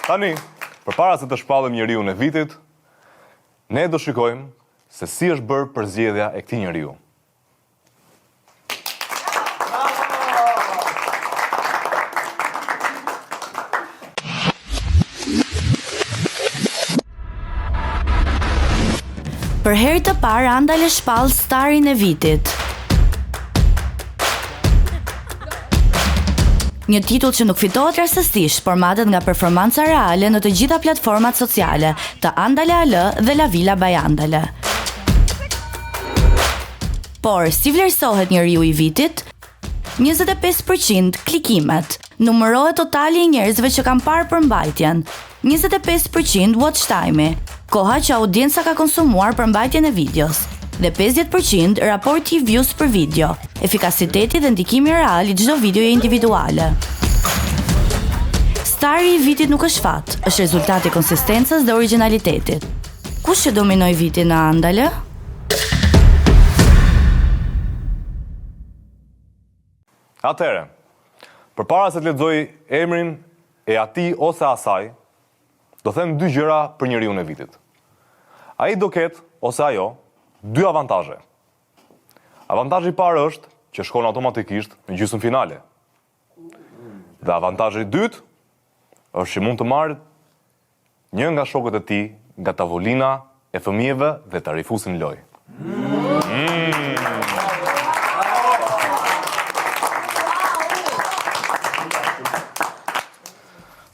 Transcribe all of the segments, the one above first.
Tani, përpara se të shpallim njeriu e vitit, ne do shikojmë se si është bërë përzgjedhja e këtij njeriu. Për herë të parë Andale shpall starin e vitit. Një titull që nuk fitohet rastësisht, por matet nga performanca reale në të gjitha platformat sociale të Andale AL dhe La Villa by Andale. Por, si vlerësohet njeriu i vitit? 25% klikimet. Numërohet totali i njerëzve që kanë parë përmbajtjen. 25% watch time, koha që audienca ka konsumuar përmbajtjen e videos. Dhe 50% raporti i views për video, efikasiteti dhe ndikimi real i çdo videoje individuale. Stari i vitit nuk është fat, është rezultati i konsistencës dhe origjinalitetit. Kush që dominoi vitin në Andale? Atëherë, përpara se të lexoj emrin e atij ose asaj, do them dy gjëra për njeriu e vitit. Ai do ketë, ose ajo, dy avantazhe. Avantazhi i parë është që shkon automatikisht në gjysmën finale. Dhe avantazhi i dytë është që mund të marrë një nga shokët e tij nga tavolina e fëmijëve dhe ta rifusin lojë.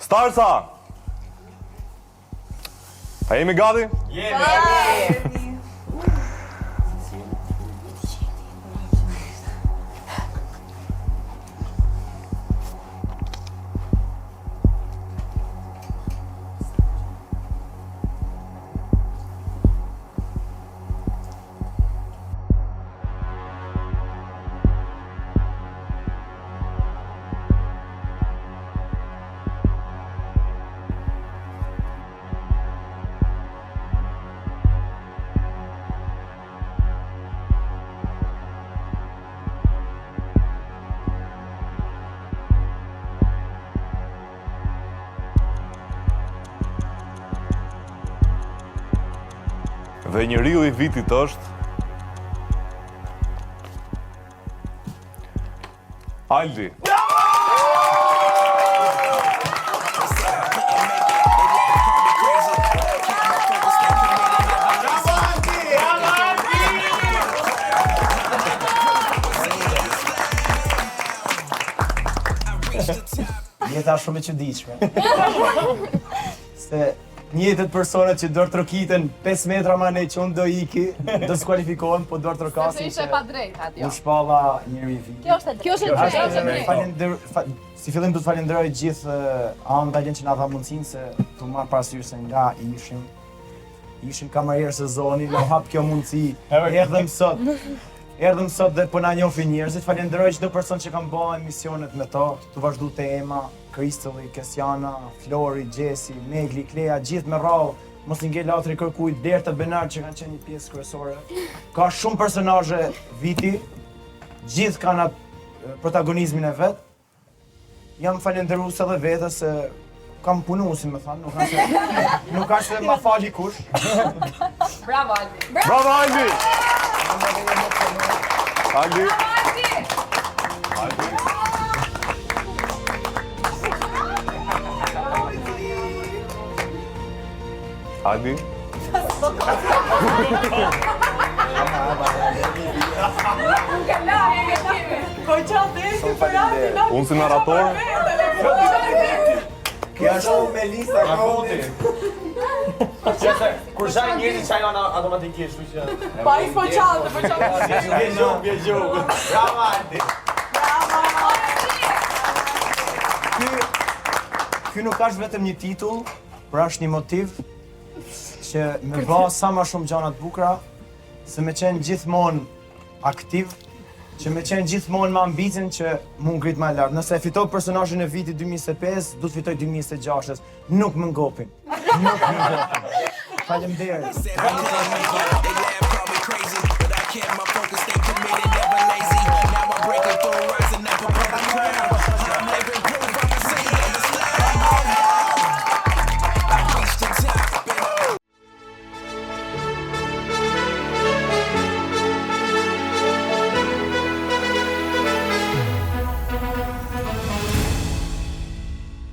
Starsa! A jemi gati? Jemi! Dhe njeriu i vitit është Aldi. Jeta shumë e çuditshme. Se njëjtët personat që do trokiten 5 metra më ne që unë do iki, do skualifikohen, po do trokasin. Se ishte pa drejt atjo. U shpalla njëri i vitit. Kjo është e drejtë. Si fillim do të falenderoj gjithë Andalen që na dha mundësinë se të marr parasysh se nga ishim kamerierë sezoni, na hap kjo mundësi. Erdhëm sot dhe po na njohin njerëzit. Falenderoj çdo person që kanë bërë emisionet me to, të vazhdu tema, Kristalli, Kesiana, Flori, Gjesi, Megli, Klea, gjithë me radhë, mos i ngel latri kërkujt, Derta, Benard që kanë qenë një pjesë kryesore. Ka shumë personazhe viti, gjithë kanë atë protagonizmin e vet. Jam falenderues edhe vetes se kam punu, si më thanë, nuk ka se ma fali kush. Bravo Aldi. Bravo Aldi! Aldi! Aldi! Aldi? Unë si narrator? Kja shumë me lista kodi. Kur zaj njerëzit çaj janë automatikisht, kështu që. Pa i po çaltë, po çaltë. Bjegju. Bravo Aldi. Ky nuk është vetëm një titull, por është një motiv që me bë sa më shumë gjëra të bukura, se me qenë gjithmonë aktiv, që me qenë gjithmonë me ambicin që mu ngrit më lart. Nëse e fitoj personazhin e vitit 2025, do të fitoj 2026. Nuk më ngopin. Faleminderit.